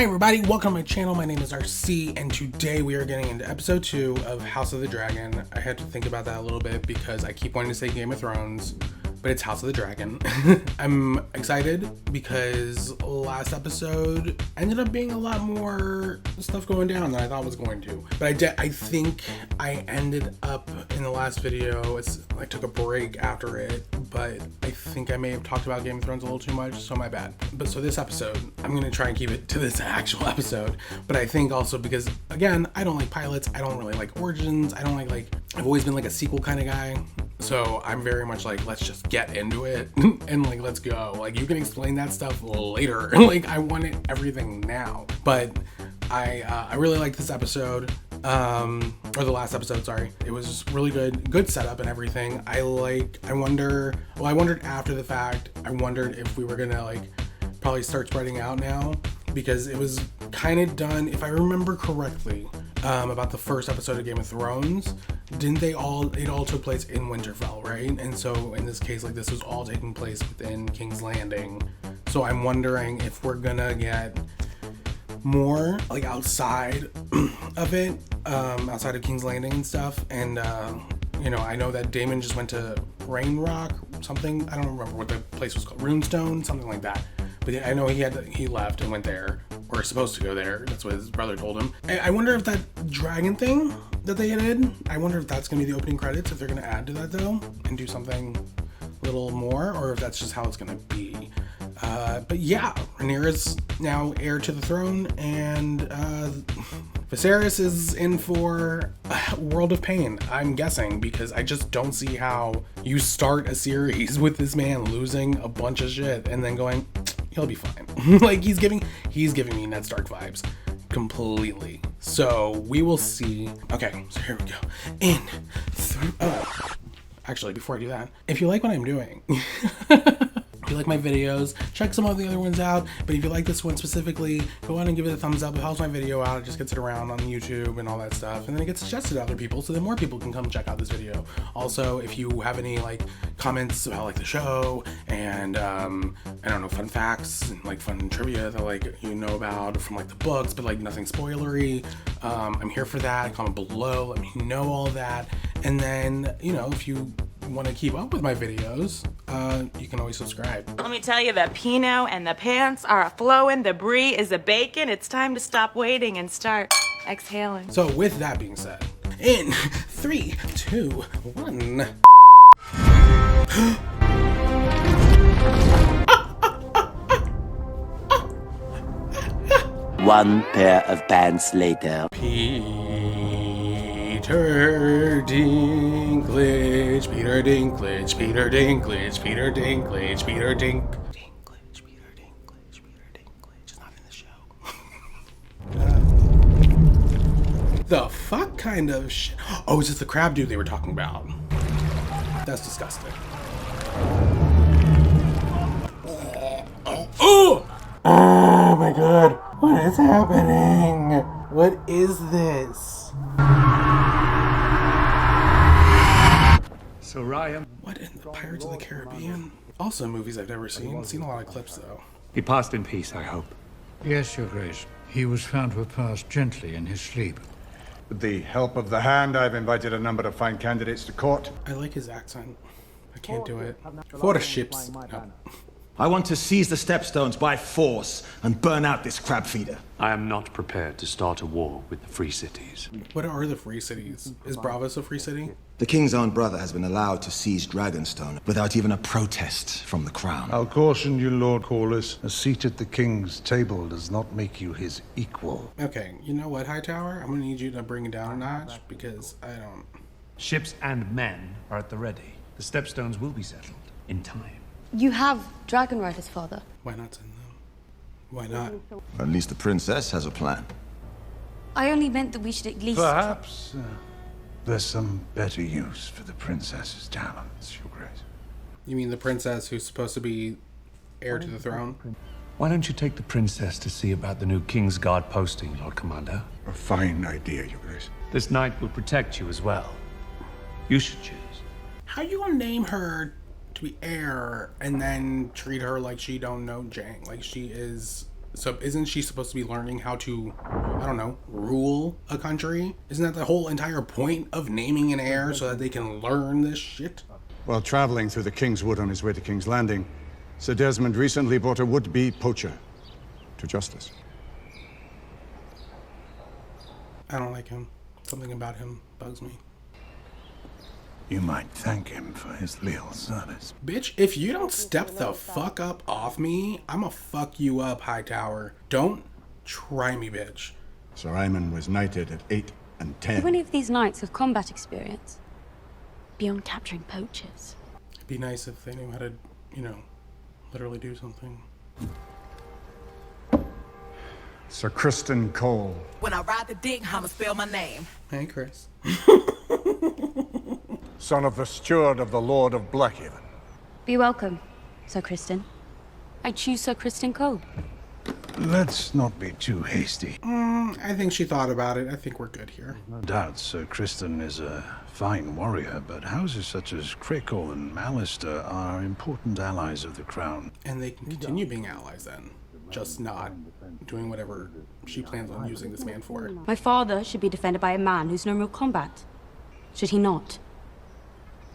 Hi everybody, welcome to my channel. My name is RC, and today we are getting into episode 2 of House of the Dragon. I had to think about that a little bit because I keep wanting to say Game of Thrones, but it's House of the Dragon. I'm excited because last episode ended up being a lot more stuff going down than I thought it was going to. But I think I ended up in the last video, I took a break after it, but I think I may have talked about Game of Thrones a little too much, so my bad. But so this episode, I'm going to try and keep it to this actual episode. But I think also because, again, I don't like pilots, I don't really like origins, I don't like I've always been like a sequel kind of guy. So I'm very much like, let's just get into it and like, let's go. Like, you can explain that stuff later. Like, I want it everything now. But I really like this episode, or the last episode, sorry. It was really good setup and everything. I wondered after the fact, I wondered if we were gonna like probably start spreading out now, because it was kind of done, if I remember correctly, about the first episode of Game of Thrones. It all took place in Winterfell, right? And so in this case, like, this was all taking place within King's Landing. So I'm wondering if we're gonna get more like outside of it, outside of King's Landing and stuff. And you know, I know that Daemon just went to Rain Rock, something, I don't remember what the place was called, Runestone, something like that. But I know he left and went there, or supposed to go there. That's what his brother told him. I wonder if that dragon thing that they did, I wonder if that's going to be the opening credits, if they're going to add to that though, and do something a little more, or if that's just how it's going to be. But yeah, Rhaenyra's now heir to the throne, and Viserys is in for a world of pain, I'm guessing, because I just don't see how you start a series with this man losing a bunch of shit and then going, he'll be fine. Like, he's giving me Ned Stark vibes completely. So we will see. Okay, so here we go. Actually, before I do that, if you like what I'm doing, if you like my videos, check some of the other ones out. But if you like this one specifically, go on and give it a thumbs up. It helps my video out. It just gets it around on YouTube and all that stuff. And then it gets suggested to other people, so then more people can come check out this video. Also, if you have any like comments about like the show and I don't know, fun facts and like fun trivia that like you know about from like the books, but like nothing spoilery, I'm here for that. Comment below, let me know all that. And then, you know, if you want to keep up with my videos, you can always subscribe. Let me tell you, the Pinot and the pants are a-flowing, the brie is a-baking. It's time to stop waiting and start exhaling. So with that being said, in 3, 2, 1. One pair of pants later. Peter Dinklage, Peter Dinklage, Peter Dinklage, Peter Dinklage, Peter Dinklage. It's not in the show. The fuck kind of shit? Oh, is this the crab dude they were talking about? That's disgusting. Oh! Oh my god. What is happening? What is this? So Ryan, What in the Pirates of the Caribbean? Also movies I've never seen. Seen a lot of clips though. he passed in peace, I hope. Yes, Your Grace. He was found to have passed gently in his sleep. With the help of the hand, I've invited a number of fine candidates to court. I like his accent. I can't do it. For ships. No. I want to seize the Stepstones by force and burn out this Crabfeeder. I am not prepared to start a war with the free cities. What are the free cities? Is Bravos a free city? The king's own brother has been allowed to seize Dragonstone without even a protest from the crown. I'll caution you, Lord Corlys. A seat at the king's table does not make you his equal. Okay, you know what, Hightower? I'm gonna need you to bring it down a notch because I don't... Ships and men are at the ready. The Stepstones will be settled in time. You have dragon riders, father. Why not send them? Why not? At least the princess has a plan. I only meant that we should at least... Perhaps there's some better use for the princess's talents, Your Grace. You mean the princess who's supposed to be heir to the throne? Why don't you take the princess to see about the new Kingsguard posting, Lord Commander? A fine idea, Your Grace. This knight will protect you as well. You should choose. How you gonna name her to be heir and then treat her like she don't know Jang? Like she is So isn't she supposed to be learning how to, I don't know, rule a country? Isn't that the whole entire point of naming an heir, so that they can learn this shit? While traveling through the King's Wood on his way to King's Landing, Sir Desmond recently brought a would-be poacher to justice. I don't like him. Something about him bugs me. You might thank him for his leal service. Bitch, if you don't step the fuck up off me, I'ma fuck you up, Hightower. Don't try me, bitch. Sir Aemon was knighted at 8 and 10. Do any of these knights have combat experience? Beyond capturing poachers? It'd be nice if they knew how to, you know, literally do something. Sir Criston Cole. When I ride the dick, I'ma spell my name. Hey, Chris. Son of the steward of the Lord of Blackhaven. Be welcome, Ser Criston. I choose Ser Criston Cole. Let's not be too hasty. I think she thought about it. I think we're good here. No doubt Sir Criston is a fine warrior, but houses such as Crickle and Mallister are important allies of the crown. And they can continue being allies then. Just not doing whatever she plans on using this man for. My father should be defended by a man who's known real combat. Should he not?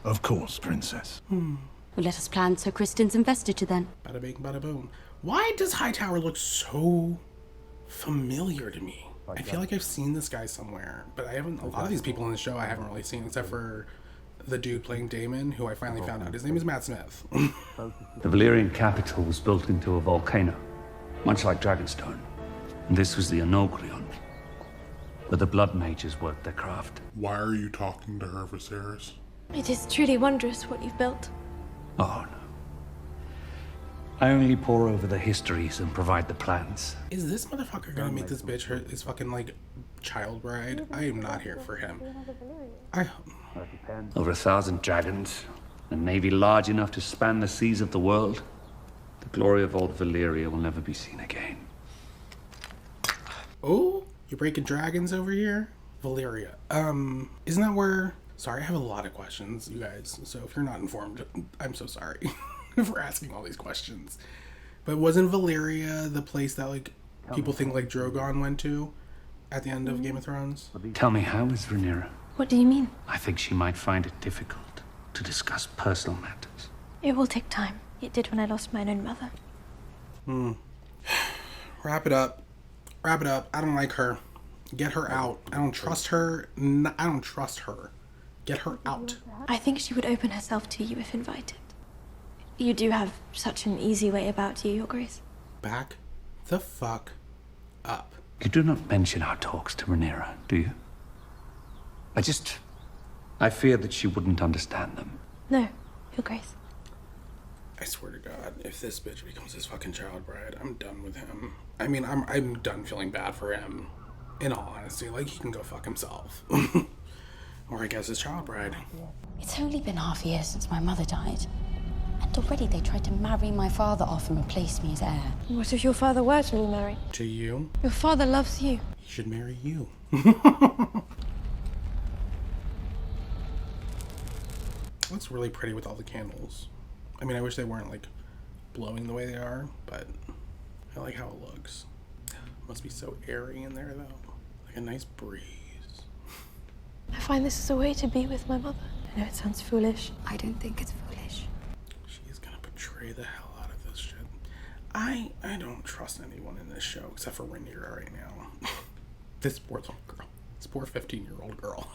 Of course, Princess. Well, let us plan Ser Criston's investiture then. Bada bing, bada boom. Why does Hightower look so familiar to me? I feel like I've seen this guy somewhere, but I haven't. A lot of these people in the show I haven't really seen, except for the dude playing Daemon, who I finally found out his name is Matt Smith. The Valyrian capital was built into a volcano, much like Dragonstone. And this was the Enoglion, where the Blood Mages worked their craft. Why are you talking to her, Viserys? It is truly wondrous what you've built. Oh, no. I only pore over the histories and provide the plans. Is this motherfucker gonna make this bitch his fucking, like, child bride? I am not here for him. Over 1,000 dragons, a navy large enough to span the seas of the world. The glory of old Valyria will never be seen again. Oh, you're breaking dragons over here? Valyria. Isn't that where... Sorry, I have a lot of questions, you guys. So if you're not informed, I'm so sorry for asking all these questions. But wasn't Valyria the place that, like, people think, like, Drogon went to at the end of Game of Thrones? Tell me, how is Rhaenyra? What do you mean? I think she might find it difficult to discuss personal matters. It will take time. It did when I lost my own mother. Wrap it up. Wrap it up. I don't like her. Get her out. I don't trust her. I don't trust her. Get her out. I think she would open herself to you if invited. You do have such an easy way about you, Your Grace. Back the fuck up. You do not mention our talks to Rhaenyra, do you? I fear that she wouldn't understand them. No, Your Grace. I swear to God, if this bitch becomes his fucking child bride, I'm done with him. I mean, I'm done feeling bad for him. In all honesty, like, he can go fuck himself. Or I guess his child bride. It's only been half a year since my mother died. And already they tried to marry my father off and replace me as heir. What if your father were to remarry? To you? Your father loves you. He should marry you. Looks really pretty with all the candles. I mean, I wish they weren't, like, blowing the way they are, but I like how it looks. Must be so airy in there, though. Like a nice breeze. I find this is a way to be with my mother. I know it sounds foolish. I don't think it's foolish. She's gonna betray the hell out of this shit. I don't trust anyone in this show except for Rhaenyra right now. This poor little girl. This poor 15-year-old girl.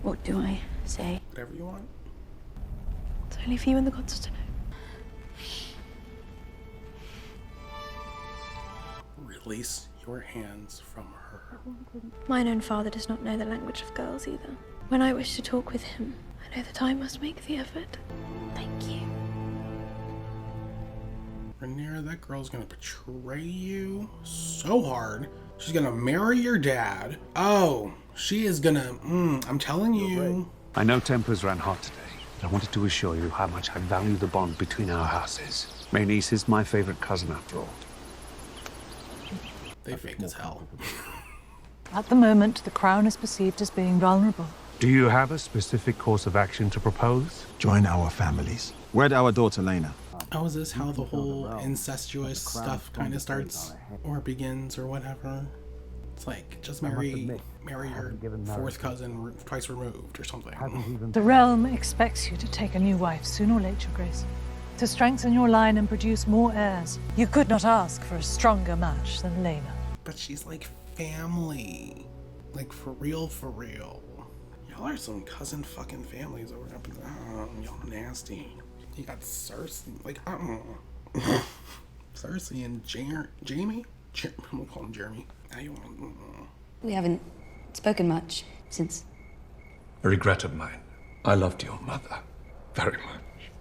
What do I say? Whatever you want. It's only for you and the gods to know. Release your hands from her. Mine own father does not know the language of girls either. When I wish to talk with him, I know that I must make the effort. Thank you. Rhaenyra, that girl's gonna betray you so hard. She's gonna marry your dad. Oh, she is gonna, I'm telling you. I know tempers ran hot today, but I wanted to assure you how much I value the bond between our houses. Rhaenys is my favorite cousin after all. They fake as hell. At the moment, the crown is perceived as being vulnerable. Do you have a specific course of action to propose? Join our families. Wed our daughter Laena. Oh, is this how the whole incestuous stuff kind of starts or begins or whatever? It's like, just marry your fourth cousin twice removed or something. The realm expects you to take a new wife sooner or later, Your Grace, to strengthen your line and produce more heirs. You could not ask for a stronger match than Laena. But she's like family. Like, for real, for real. Y'all are some cousin fucking families over up in the, y'all nasty. You got Cersei, like, Cersei and Jamie? We'll call him Jeremy. Now you want, We haven't spoken much since. A regret of mine. I loved your mother very much.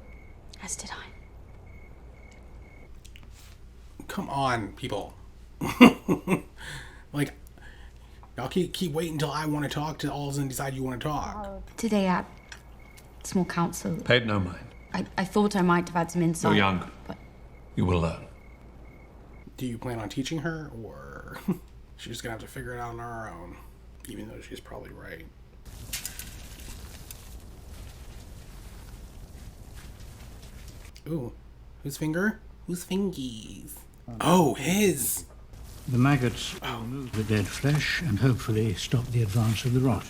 As did I. Come on, people. Like, y'all keep waiting until I want to talk to all and decide you want to talk. Today at small council, Paid no mind. I thought I might have had some insight. You're young. But You will learn. Do you plan on teaching her, or she's just gonna have to figure it out on her own, even though she's probably right? Ooh, whose finger? Whose fingies? Oh, his! The maggots remove the dead flesh and hopefully stop the advance of the rot.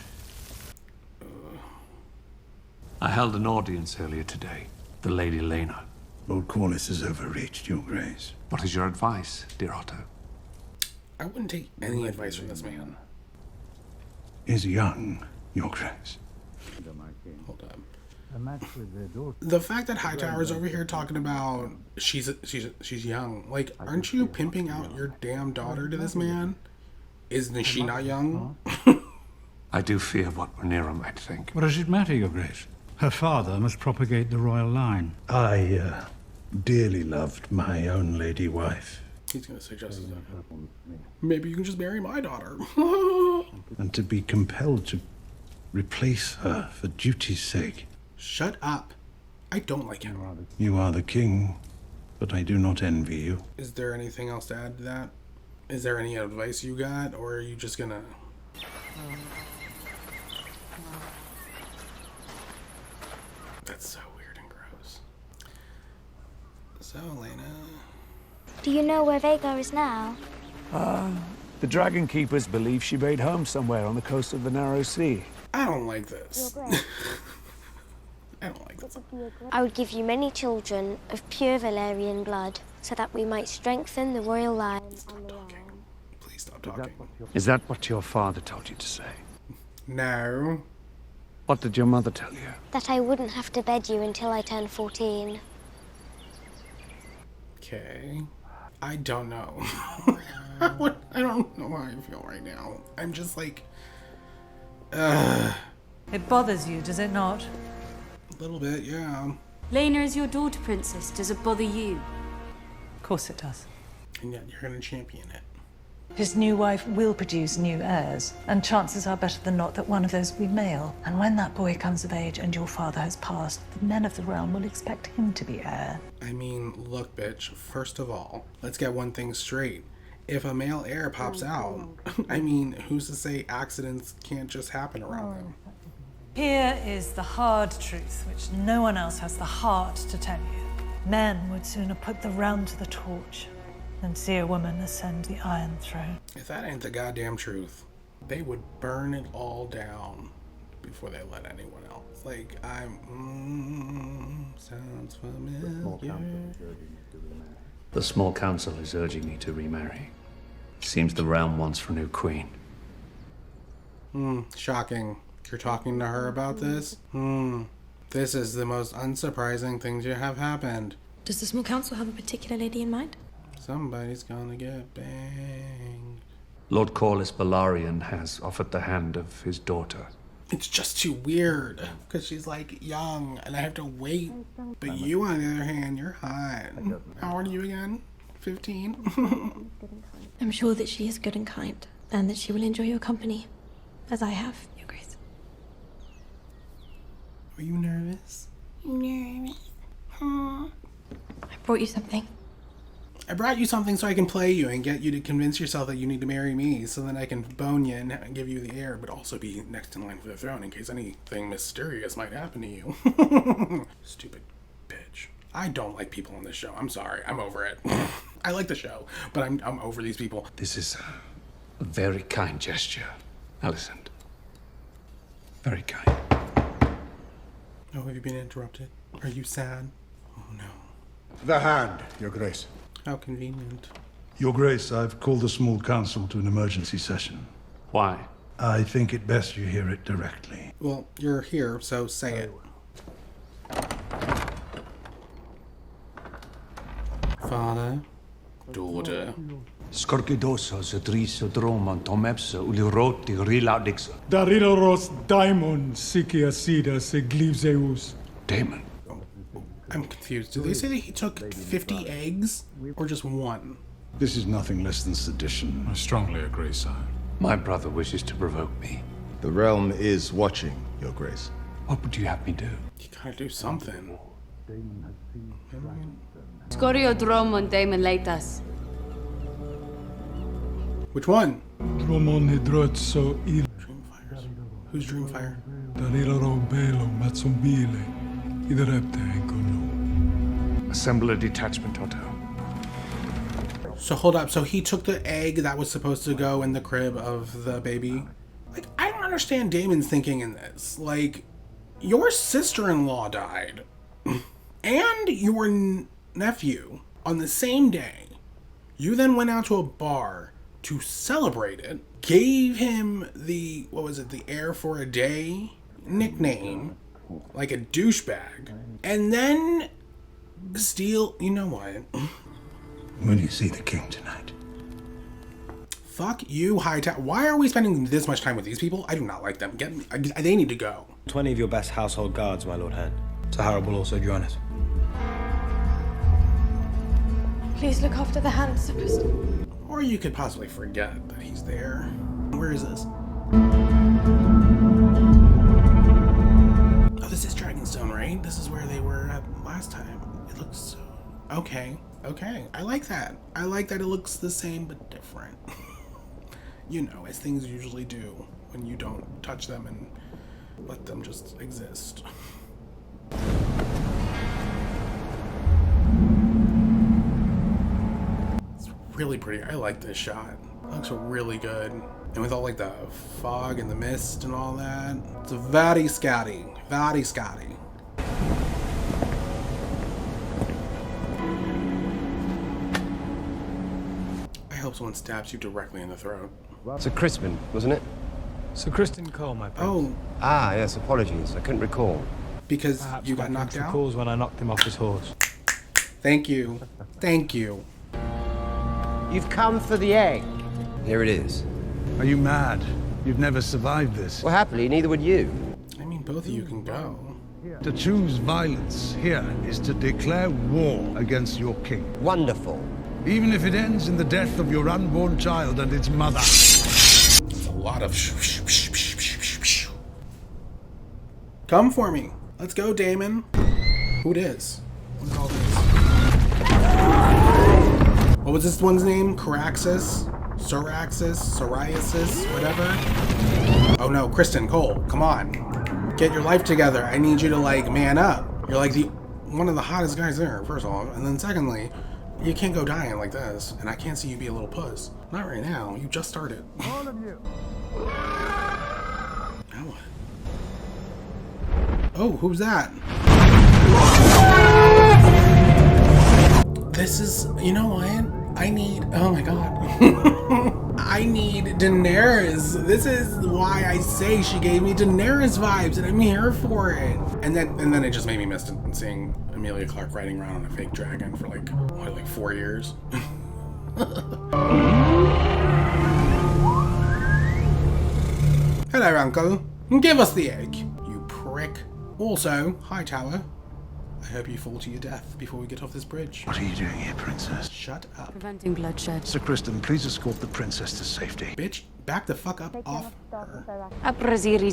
I held an audience earlier today. The Lady Laena. Lord Corlys has overreached, Your Grace. What is your advice, dear Otto? I wouldn't take any advice from this man. Is young, Your Grace. Hold up. A match with their daughter. The fact that Hightower's over here talking about she's young, like, aren't you pimping out your damn daughter to this man? Isn't she not young? I do fear what Rhaenyra might think. What does it matter, Your Grace? Her father must propagate the royal line. I dearly loved my own lady wife. He's gonna suggest that. Maybe you can just marry my daughter. And to be compelled to replace her for duty's sake. Shut up. I don't like him. You are the king, but I do not envy you. Is there anything else to add to that? Is there any advice you got, or are you just gonna... That's so weird and gross. So, Laena... Do you know where Vhagar is now? The Dragon Keepers believe she made home somewhere on the coast of the Narrow Sea. I don't like this. I don't like this. I would give you many children of pure Valyrian blood, so that we might strengthen the royal line and the realm. Please stop talking. Is that what your father told you to say? No. What did your mother tell you? That I wouldn't have to bed you until I turned 14. Okay. I don't know. I don't know how I feel right now. I'm just like... It bothers you, does it not? A little bit, yeah. Laena is your daughter, Princess. Does it bother you? Of course it does. And yet you're gonna champion it. His new wife will produce new heirs, and chances are better than not that one of those will be male. And when that boy comes of age and your father has passed, the men of the realm will expect him to be heir. I mean, look, bitch, first of all, let's get one thing straight. If a male heir pops out, I mean, who's to say accidents can't just happen around them? Here is the hard truth, which no one else has the heart to tell you. Men would sooner put the realm to the torch than see a woman ascend the Iron Throne. If that ain't the goddamn truth, they would burn it all down before they let anyone else. Like, sounds familiar. The small council is urging me to remarry. Seems the realm wants for a new queen. Shocking. You're talking to her about this? This is the most unsurprising thing to have happened. Does the small council have a particular lady in mind? Somebody's gonna get banged. Lord Corlys Valyrian has offered the hand of his daughter. It's just too weird, because she's like young, and I have to wait. But you, on the other hand, you're hot. How old are you again? 15? I'm sure that she is good and kind, and that she will enjoy your company, as I have, Your Grace. Are you nervous? Nervous. I brought you something. I brought you something so I can play you and get you to convince yourself that you need to marry me, so then I can bone you and give you the heir, but also be next in line for the throne in case anything mysterious might happen to you. Stupid bitch. I don't like people on this show. I'm sorry. I'm over it. I like the show, but I'm over these people. This is a very kind gesture, Alicent. Very kind. Oh, have you been interrupted? Are you sad? Oh, no. The hand, Your Grace. How convenient. Your Grace, I've called the small council to an emergency session. Why? I think it best you hear it directly. Well, you're here, so say it. Father, daughter. Scorkidosos adriso dromon tomepsa uliroti rilaudix. Daridoros Daemon sikia sida se glivzeus. Daemon. I'm confused. Did they say that he took 50 eggs? Or just one? This is nothing less than sedition. I strongly agree, sire. My brother wishes to provoke me. The realm is watching, Your Grace. What would you have me do? You gotta do something. Scorio dromon Daemon leitas. Which one? Dromon hidrotso il. Dreamfires. Who's Dreamfire? Dariloro belo matzombile. Idrepte enkono. Assemble a detachment, Otto. So hold up. So he took the egg that was supposed to go in the crib of the baby. Like, I don't understand Daemon's thinking in this. Like, your sister-in-law died. And your nephew on the same day. You then went out to a bar to celebrate it. Gave him the, what was it, the heir for a day nickname. Like a douchebag. And then steal, you know what? Will you see the king tonight? Fuck you, Hightower. Why are we spending this much time with these people? I do not like them. Get me. They need to go. 20 of your best household guards, my Lord Hand. Tahara will also join us. Please look after the hand, Ser Criston. Or you could possibly forget that he's there. Where is this? Oh, this is Dragonstone, right? This is where they were at last time. It looks so... Okay. Okay. I like that. I like that it looks the same but different. You know, as things usually do when you don't touch them and let them just exist. It's really pretty. I like this shot. It looks really good. And with all like the fog and the mist and all that, it's very scary. Very scary. I hope someone stabs you directly in the throat. Ser Criston, wasn't it? Ser Criston Cole, my prince. Oh. Ah, yes, apologies. I couldn't recall. Because Perhaps you got knocked out? recalls when I knocked him off his horse. Thank you. Thank you. You've come for the egg. Here it is. Are you mad? You've never survived this. Well, happily, neither would you. I mean, both of you can go. To choose violence here is to declare war against your king. Wonderful. Even if it ends in the death of your unborn child and its mother. It's a lot of Come for me. Let's go, Daemon. Who it is? What's all this? What was this one's name? Caraxes? Syraxis? Psoriasis? Whatever? Oh no, Criston, Cole, come on. Get your life together. I need you to, like, man up. You're like one of the hottest guys there, first of all. And then secondly, you can't go dying like this. And I can't see you be a little puss. Not right now. You just started. All of you. Now what? Oh, who's that? This is, you know what? I need, oh my god. I need Daenerys. This is why I say she gave me Daenerys vibes and I'm here for it. And then it just made me miss seeing Emilia Clarke riding around on a fake dragon for like, what, like 4 years? Hello, Uncle. Give us the egg, you prick. Also, Hightower, I hope you fall to your death before we get off this bridge. What are you doing here, princess? Shut up. Preventing bloodshed. Ser Criston, please escort the princess to safety. Bitch, back the fuck up off her. Apraziri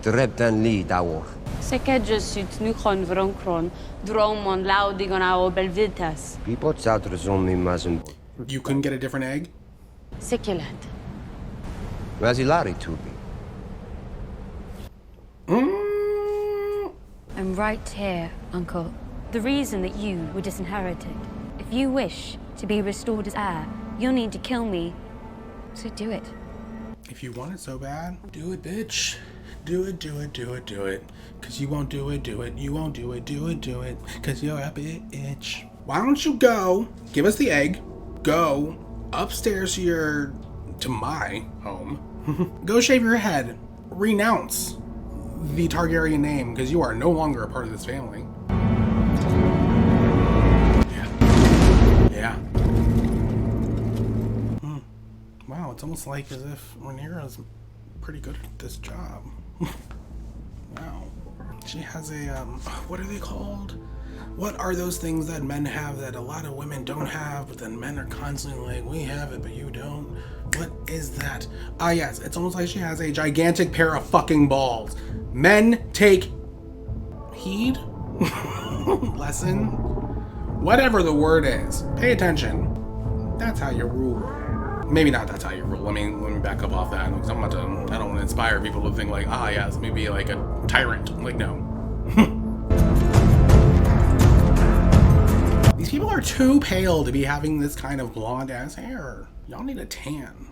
Dreptan li dawoch. Sekedges sut nuchon vronkron, dromon laudigon ao belvitas. People zoutresom mi mazem. You couldn't get a different egg? Sekelat. Razilari tubi. I'm right here, Uncle. The reason that you were disinherited. If you wish to be restored as heir, you'll need to kill me. So do it. If you want it so bad, do it, bitch. Do it, do it, do it, do it. Cause you won't do it, do it. You won't do it, do it, do it. Cause you're a bitch. Why don't you go, give us the egg, go upstairs to my home, go shave your head, renounce the Targaryen name, because you are no longer a part of this family. Yeah. Wow, it's almost like as if Rhaenyra's pretty good at this job. Wow. She has a, what are they called? What are those things that men have that a lot of women don't have, but then men are constantly like, we have it, but you don't? What is that? Ah, yes, it's almost like she has a gigantic pair of fucking balls. Men take heed? Lesson? Whatever the word is. Pay attention. That's how you rule. Maybe not that's how you rule. Let me back up off that, because I don't want to inspire people to think like, ah, yes, maybe like a tyrant. Like, no. These people are too pale to be having this kind of blonde ass hair. Y'all need a tan.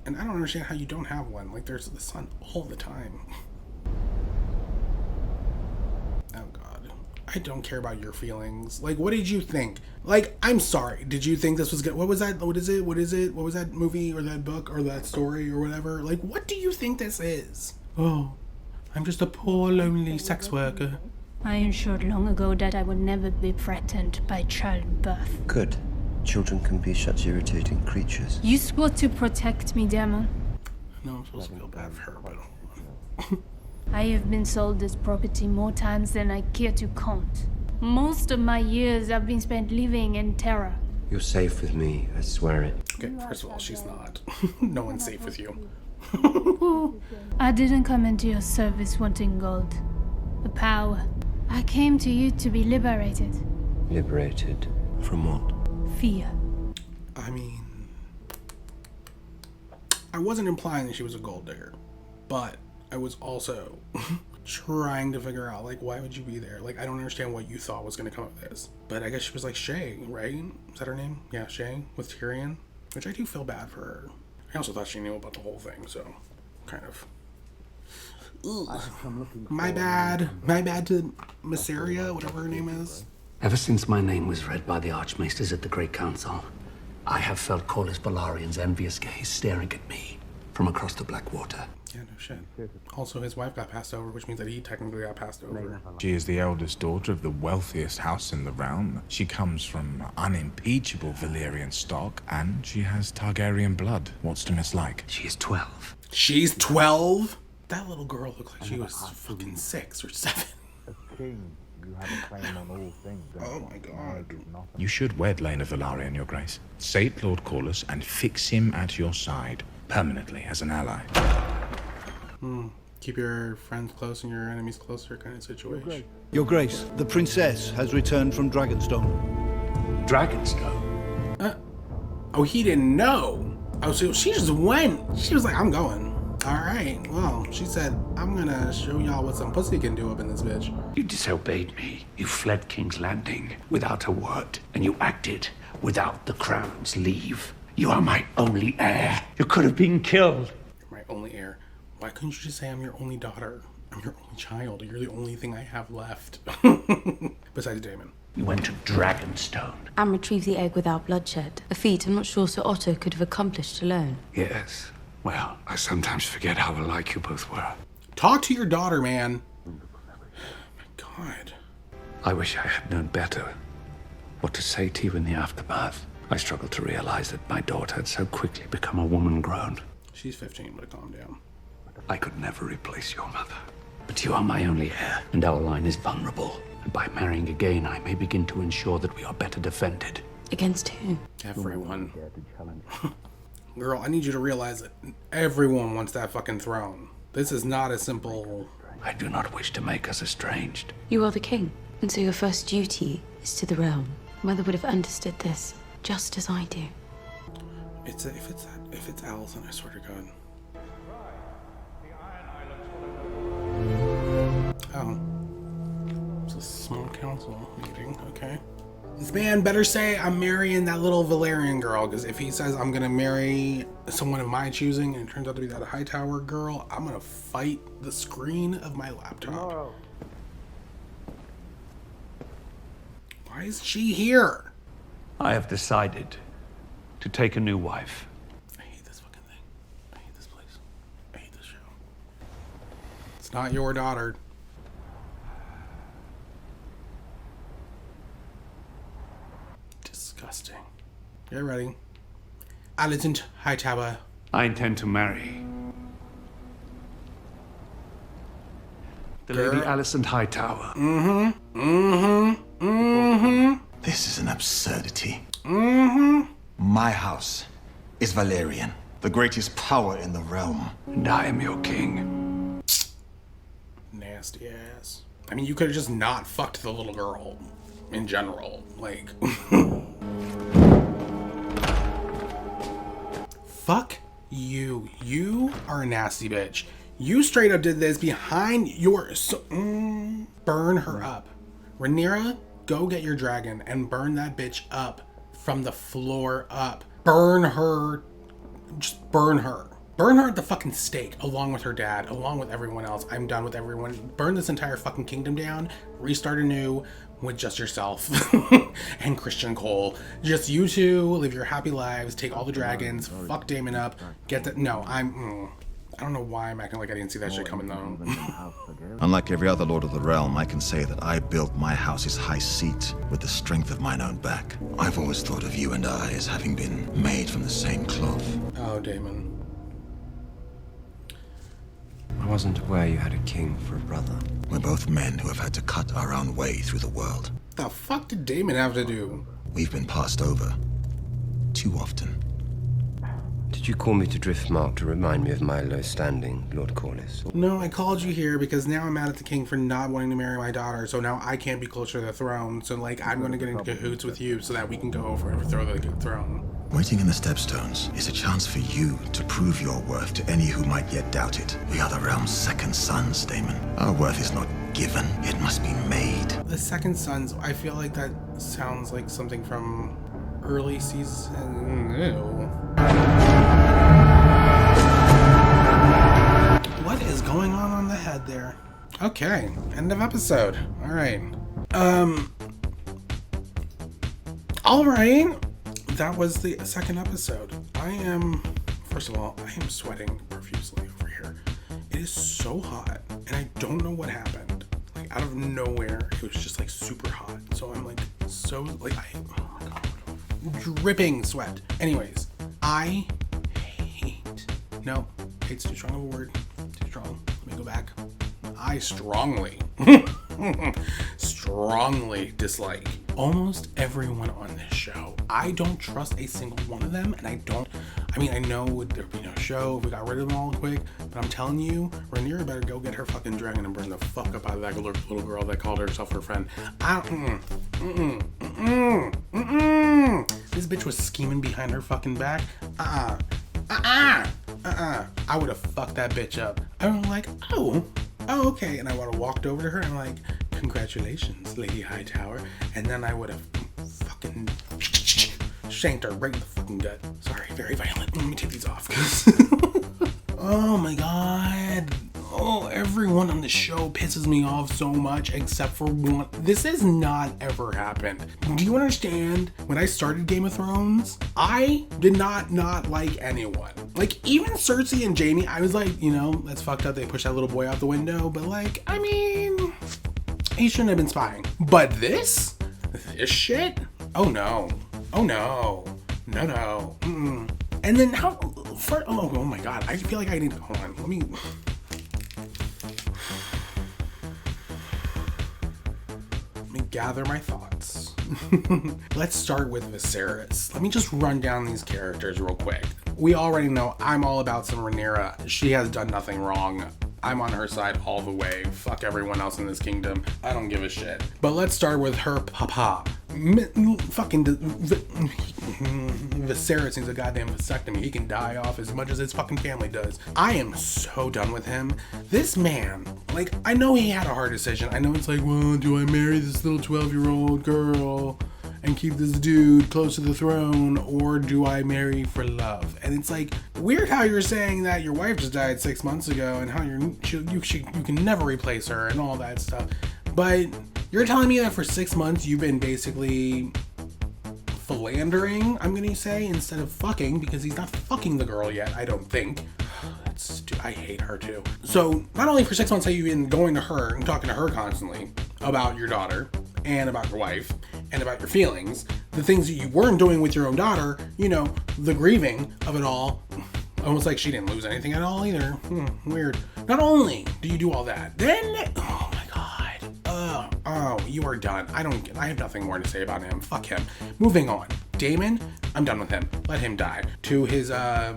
And I don't understand how you don't have one. Like, there's the sun all the time. Oh god. I don't care about your feelings. Like, what did you think? Like, I'm sorry. Did you think this was good? What was that? What is it? What is it? What was that movie or that book or that story or whatever? Like, what do you think this is? Oh, I'm just a poor, lonely sex worker. I ensured long ago that I would never be threatened by childbirth. Good. Children can be such irritating creatures. You swore to protect me, Daemon. No, I'm supposed to feel bad for her, but... I have been sold as property more times than I care to count. Most of my years have been spent living in terror. You're safe with me, I swear it. Okay, first of all, she's not. No one's safe with you. I didn't come into your service wanting gold. The power. I came to you to be liberated. Liberated? From what? Fear. I mean... I wasn't implying that she was a gold digger, but I was also trying to figure out, like, why would you be there? Like, I don't understand what you thought was going to come of this. But I guess she was like Shay, right? Is that her name? Yeah, Shay, with Tyrion. Which I do feel bad for her. I also thought she knew about the whole thing, so kind of... My bad to Mysaria, whatever her name is. Ever since my name was read by the Archmaesters at the Great Council, I have felt Corlys Velarion's envious gaze staring at me from across the Blackwater. Yeah, no shit. Also, his wife got passed over, which means that he technically got passed over. She is the eldest daughter of the wealthiest house in the realm. She comes from unimpeachable Valyrian stock, and she has Targaryen blood. What's to mislike? She is 12. She's 12? That little girl looked like she was fucking 6 or 7. As king, you have a claim on all things. Oh my god. You should wed Laena Velaryon, your grace. Sate Lord Corlys and fix him at your side, permanently as an ally. Keep your friends close and your enemies closer kind of situation. Your grace, the princess has returned from Dragonstone. Dragonstone? Oh, he didn't know. Oh, so she just went. She was like, I'm going. Alright, well, she said, I'm gonna show y'all what some pussy can do up in this bitch. You disobeyed me. You fled King's Landing without a word, and you acted without the crown's leave. You are my only heir. You could have been killed. You're my only heir. Why couldn't you just say I'm your only daughter? I'm your only child. You're the only thing I have left. Besides Daemon. You went to Dragonstone. And retrieved the egg without bloodshed. A feat I'm not sure Sir Otto could have accomplished alone. Yes. Well, I sometimes forget how alike you both were. Talk to your daughter, man. My God. I wish I had known better what to say to you in the aftermath. I struggle to realize that my daughter had so quickly become a woman grown. She's 15, but calm down. I could never replace your mother. But you are my only heir, and our line is vulnerable. And by marrying again, I may begin to ensure that we are better defended. Against who? Everyone. Girl, I need you to realize that everyone wants that fucking throne. This is not a simple... I do not wish to make us estranged. You are the king, and so your first duty is to the realm. Mother would have understood this, just as I do. If it's Alicent, I swear to God. Oh. It's a small council. council meeting, okay. This man better say I'm marrying that little Valyrian girl, because if he says I'm gonna marry someone of my choosing and it turns out to be that Hightower girl, I'm gonna fight the screen of my laptop. Tomorrow. Why is she here? I have decided to take a new wife. I hate this fucking thing. I hate this place. I hate this show. It's not your daughter. Disgusting. Get ready. Alicent Hightower. I intend to marry the Lady Alicent Hightower. This is an absurdity. Mm-hmm. My house is Valyrian, the greatest power in the realm. And I am your king. Nasty ass. I mean, you could have just not fucked the little girl in general. Like, fuck you. You are a nasty bitch. You straight up did this behind your... burn her up. Rhaenyra, go get your dragon and burn that bitch up from the floor up. Burn her. Just burn her. Burn her at the fucking stake, along with her dad, along with everyone else. I'm done with everyone. Burn this entire fucking kingdom down. Restart anew with just yourself and Christian Cole. Just you two, live your happy lives, take all the dragons, fuck Daemon up, get the... No, I don't know why I'm acting like I didn't see that shit coming though. Unlike every other lord of the realm, I can say that I built my house's high seat with the strength of mine own back. I've always thought of you and I as having been made from the same cloth. Oh, Daemon. I wasn't aware you had a king for a brother. We're both men who have had to cut our own way through the world. The fuck did Daemon have to do? We've been passed over. Too often. Did you call me to Driftmark to remind me of my low standing, Lord Corlys? No, I called you here because now I'm mad at the king for not wanting to marry my daughter, so now I can't be closer to the throne, so like I'm gonna get into cahoots with you so that we can go overthrow the throne. Waiting in the Stepstones is a chance for you to prove your worth to any who might yet doubt it. We are the realm's second sons, Daemon. Our worth is not given, it must be made. The second sons, I feel like that sounds like something from early season. Ew. What is going on the head there? Okay, end of episode. Alright. That was the second episode. First of all, I am sweating profusely over here. It is so hot, and I don't know what happened. Like, out of nowhere, it was just like super hot. So I'm like, oh my god, dripping sweat. Anyways, hate's too strong of a word. Too strong. Let me go back. I strongly dislike almost everyone on this show. I don't trust a single one of them, and I know there'd be no show if we got rid of them all quick, but I'm telling you, Rhaenyra better go get her fucking dragon and burn the fuck up out of that little girl that called herself her friend. This bitch was scheming behind her fucking back. I would have fucked that bitch up. I was like, oh, okay. And I would have walked over to her and like, congratulations, Lady Hightower. And then I would have fucking shanked her right in the fucking gut. Sorry, very violent. Let me take these off. Oh my god. Oh, everyone on the show pisses me off so much except for one. This has not ever happened. Do you understand? When I started Game of Thrones, I did not like anyone. Like, even Cersei and Jaime, I was like, that's fucked up. They pushed that little boy out the window. But like, I mean, he shouldn't have been spying. But this shit? Oh no. No. Mm-mm. And then oh my god, I feel like I need to, hold on, let me gather my thoughts. Let's start with Viserys. Let me just run down these characters real quick. We already know I'm all about some Rhaenyra. She has done nothing wrong. I'm on her side all the way. Fuck everyone else in this kingdom. I don't give a shit. But let's start with her papa, fucking Viserys needs a goddamn vasectomy. He can die off as much as his fucking family does. I am so done with him. This man, like, I know he had a hard decision. I know it's like, well, do I marry this little 12-year-old girl and keep this dude close to the throne, or do I marry for love? And it's like weird how you're saying that your wife just died 6 months ago and how you can never replace her and all that stuff. But you're telling me that for 6 months you've been basically philandering, I'm gonna say, instead of fucking, because he's not fucking the girl yet, I don't think. I hate her too. So not only for 6 months have you been going to her and talking to her constantly about your daughter and about your wife and about your feelings, the things that you weren't doing with your own daughter, you know, the grieving of it all, almost like she didn't lose anything at all either. Weird. Not only do you do all that, then, oh my god, oh, you are done. I have nothing more to say about him. Fuck him. Moving on. Daemon, I'm done with him. Let him die. To his, to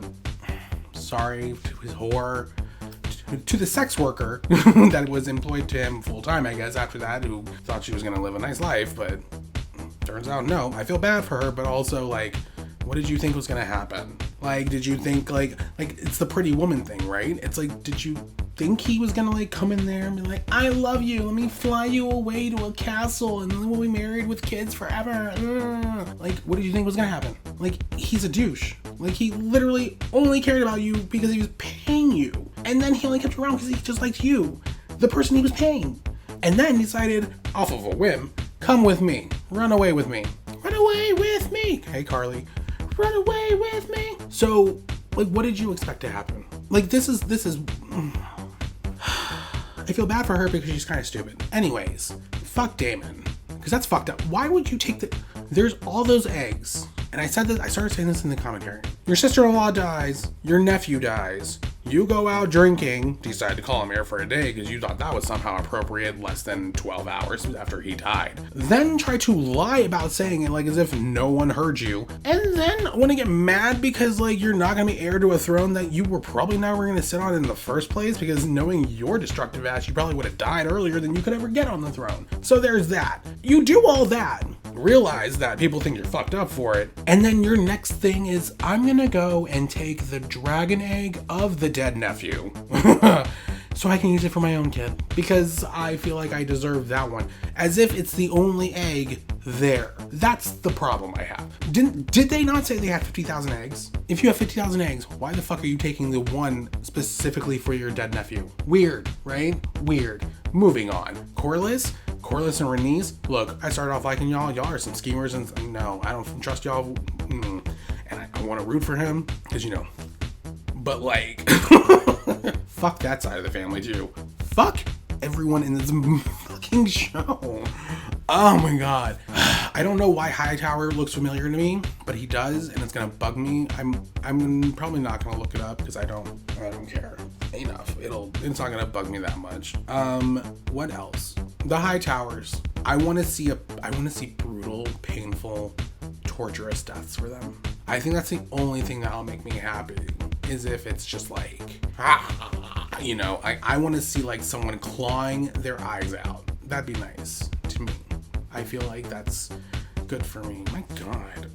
his whore, to the sex worker that was employed to him full time, I guess, after that, who thought she was gonna live a nice life, but turns out no. I feel bad for her, but also, like, what did you think was gonna happen? Like, did you think, like it's the pretty woman thing, right? It's like, did you think he was gonna, like, come in there and be like, I love you, let me fly you away to a castle, and then we'll be married with kids forever? Like, what did you think was gonna happen? Like, he's a douche. Like, he literally only cared about you because he was paying you. And then he only kept you around because he just liked you, the person he was paying. And then decided, off of a whim, come with me. Run away with me. Run away with me. Hey, Carly. Run away with me. So, like, what did you expect to happen? Like, this is I feel bad for her because she's kind of stupid. Anyways, fuck Daemon. Because that's fucked up. Why would you take there's all those eggs. And I started saying this in the commentary. Your sister-in-law dies, your nephew dies, you go out drinking, decide to call him here for a day because you thought that was somehow appropriate less than 12 hours after he died. Then try to lie about saying it like as if no one heard you. And then want to get mad because, like, you're not going to be heir to a throne that you were probably never going to sit on in the first place, because knowing your destructive ass, you probably would have died earlier than you could ever get on the throne. So there's that. You do all that, realize that people think you're fucked up for it, and then your next thing is, I'm gonna go and take the dragon egg of the dead nephew so I can use it for my own kid because I feel like I deserve that one, as if it's the only egg there. That's the problem I have. Did they not say they had 50,000 eggs? If you have 50,000 eggs, why the fuck are you taking the one specifically for your dead nephew? Weird, right? Weird. Moving on. Corlys and Rhaenys, look, I started off liking y'all. Y'all are some schemers, and no, I don't trust y'all. And I want to root for him, because, you know. But, like, fuck that side of the family, too. Fuck everyone in this fucking show. Oh my god. I don't know why Hightower looks familiar to me, but he does, and it's gonna bug me. I'm probably not gonna look it up because I don't care enough. It's not gonna bug me that much. What else? The Hightowers. I want to see brutal, painful, torturous deaths for them. I think that's the only thing that'll make me happy, is if it's just like, you know, I want to see, like, someone clawing their eyes out. That'd be nice to me. I feel like that's good for me. My god.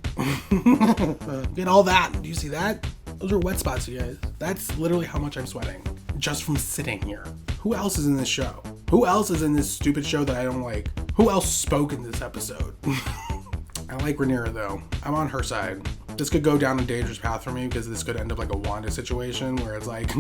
Get all that. Do you see that? Those are wet spots, you guys. That's literally how much I'm sweating just from sitting here. Who else is in this show? Who else is in this stupid show that I don't like? Who else spoke in this episode? I like Rhaenyra, though. I'm on her side. This could go down a dangerous path for me because this could end up like a Wanda situation where it's like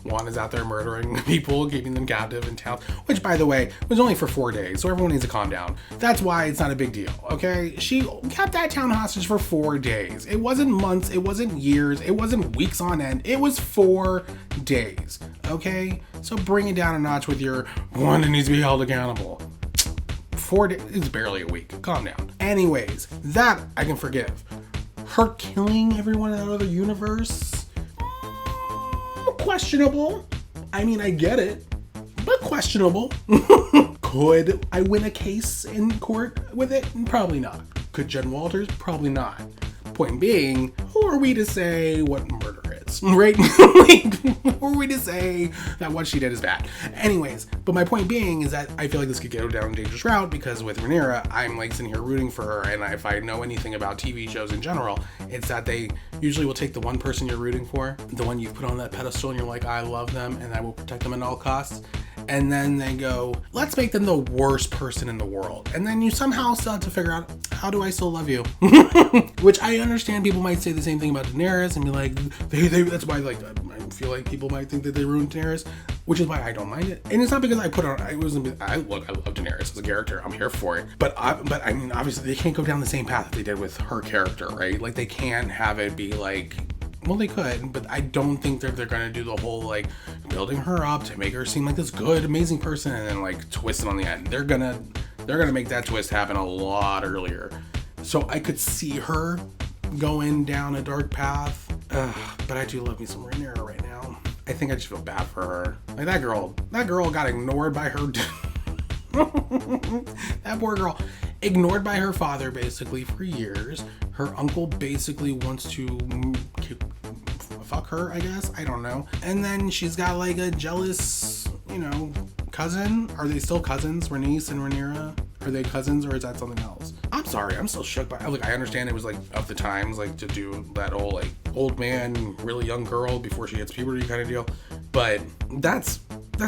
Wanda's out there murdering people, keeping them captive in town, which, by the way, was only for 4 days, so everyone needs to calm down. That's why it's not a big deal, okay? She kept that town hostage for 4 days. It wasn't months, it wasn't years, it wasn't weeks on end, it was 4 days, okay? So bring it down a notch with your Wanda needs to be held accountable. 4 days, it's barely a week, calm down. Anyways, that I can forgive. Her killing everyone in that other universe? Questionable. I mean, I get it, but questionable. Could I win a case in court with it? Probably not. Could Jen Walters? Probably not. Point being, who are we to say what murder is? Dragons, right? Like, who are we to say that what she did is bad? Anyways, but my point being is that I feel like this could go down a dangerous route, because with Rhaenyra, I'm like sitting here rooting for her, and if I know anything about TV shows in general, it's that they usually will take the one person you're rooting for, the one you've put on that pedestal, and you're like, I love them, and I will protect them at all costs. And then they go, let's make them the worst person in the world. And then you somehow still have to figure out, how do I still love you? Which I understand people might say the same thing about Daenerys and be like, that's why, like, I feel like people might think that they ruined Daenerys, which is why I don't mind it. And it's not because I love Daenerys as a character. I'm here for it. But I mean, obviously they can't go down the same path that they did with her character, right? Like, they can't have it be like, well, they could, but I don't think they're going to do the whole, like, building her up to make her seem like this good, amazing person, and then, like, twist it on the end. They're gonna make that twist happen a lot earlier. So I could see her going down a dark path, but I do love me some Rhaenyra right now. I think I just feel bad for her. Like, that girl got ignored by her. That poor girl. Ignored by her father, basically, for years. Her uncle basically wants to fuck her, I guess. I don't know. And then she's got, like, a jealous, cousin. Are they still cousins, Rhaenys and Rhaenyra? Are they cousins, or is that something else? I'm sorry, I'm still shook by. Look, I understand it was, like, of the times, like, to do that whole, like, old man, really young girl before she hits puberty kind of deal. But that's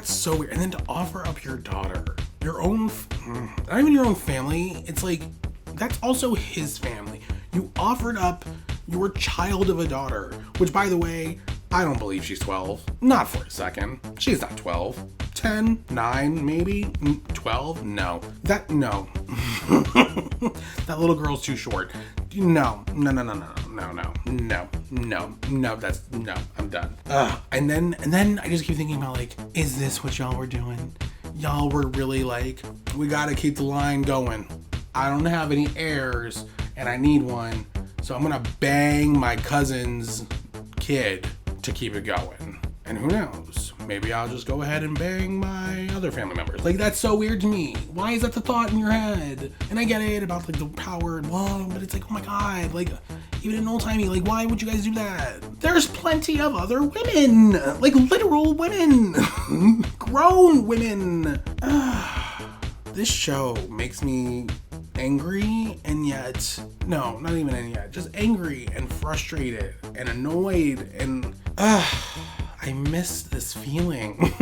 so weird. And then to offer up your daughter, your own, not even your own family, it's like, that's also his family. You offered up your child of a daughter, which, by the way, I don't believe she's 12. Not for a second. She's not 12. 10, 9, maybe? 12? No. That little girl's too short. No, I'm done. And then I just keep thinking about, like, is this what y'all were doing? Y'all were really like, we gotta keep the line going. I don't have any heirs, and I need one, so I'm gonna bang my cousin's kid to keep it going. And who knows? Maybe I'll just go ahead and bang my other family members. Like, that's so weird to me. Why is that the thought in your head? And I get it about, like, the power and love, but it's like, oh my god, like, even in old-timey, like, why would you guys do that? There's plenty of other women, like, literal women, grown women. This show makes me angry, and yet, no, not even and yet, just angry and frustrated and annoyed, and I miss this feeling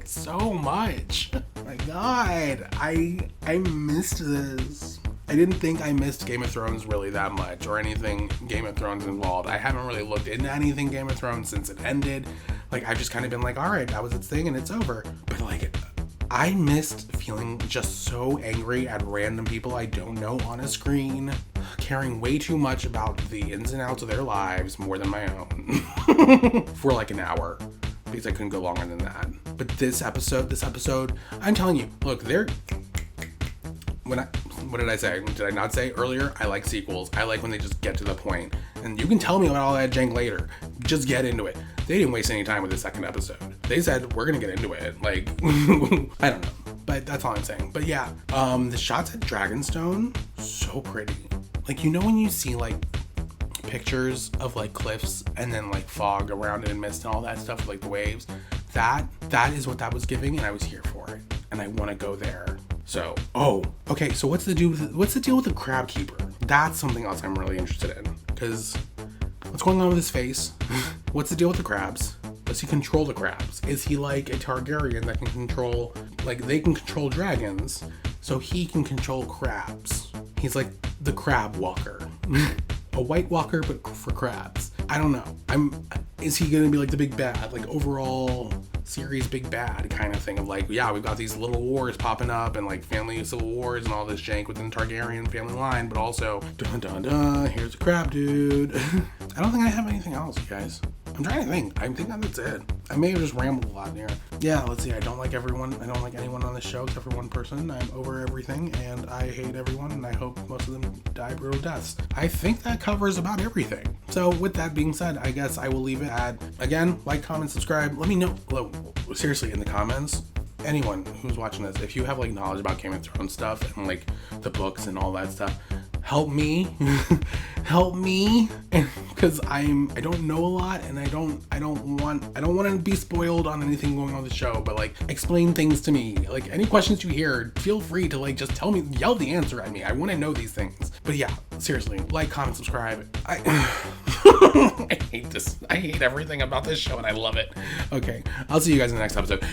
so much. My god, I missed this. I didn't think I missed Game of Thrones really that much, or anything Game of Thrones involved. I haven't really looked into anything Game of Thrones since it ended. Like, I've just kind of been like, alright, that was its thing and it's over. But, like, I missed feeling just so angry at random people I don't know on a screen, caring way too much about the ins and outs of their lives more than my own for like an hour, because I couldn't go longer than that. But this episode, I'm telling you, look, what did I say? Did I not say earlier? I like sequels. I like when they just get to the point. And you can tell me about all that jank later. Just get into it. They didn't waste any time with the second episode. They said, we're going to get into it. Like, I don't know. But that's all I'm saying. But yeah, the shots at Dragonstone, so pretty. Like, you know when you see, like, pictures of, like, cliffs and then, like, fog around it and mist and all that stuff, like the waves? That is what that was giving, and I was here for it. And I want to go there. So, okay, so what's the deal with the crab keeper? That's something else I'm really interested in. Because what's going on with his face? What's the deal with the crabs? Does he control the crabs? Is he like a Targaryen that can control, like, they can control dragons, so he can control crabs? He's like the crab walker. A white walker, but for crabs. I don't know. Is he gonna be like the big bad, like overall series big bad kind of thing of like, yeah, we've got these little wars popping up and like family civil wars and all this jank within the Targaryen family line, but also here's a crab dude. I don't think I have anything else, you guys. I'm trying to think. I think that's it. I may have just rambled a lot here. Yeah, let's see. I don't like everyone. I don't like anyone on this show except for one person. I'm over everything, and I hate everyone, and I hope most of them die brutal deaths. I think that covers about everything. So with that being said, I guess I will leave it at, again, like, comment, subscribe. Let me know, seriously, in the comments, anyone who's watching this, if you have, like, knowledge about Game of Thrones stuff and, like, the books and all that stuff, help me. Help me, because I don't know a lot, and I don't want to be spoiled on anything going on the show, but like explain things to me. Like any questions you hear, feel free to like just tell me, yell the answer at me. I want to know these things. But yeah, seriously, like, comment, subscribe. I hate this. I hate everything about this show, and I love it. Okay, I'll see you guys in the next episode.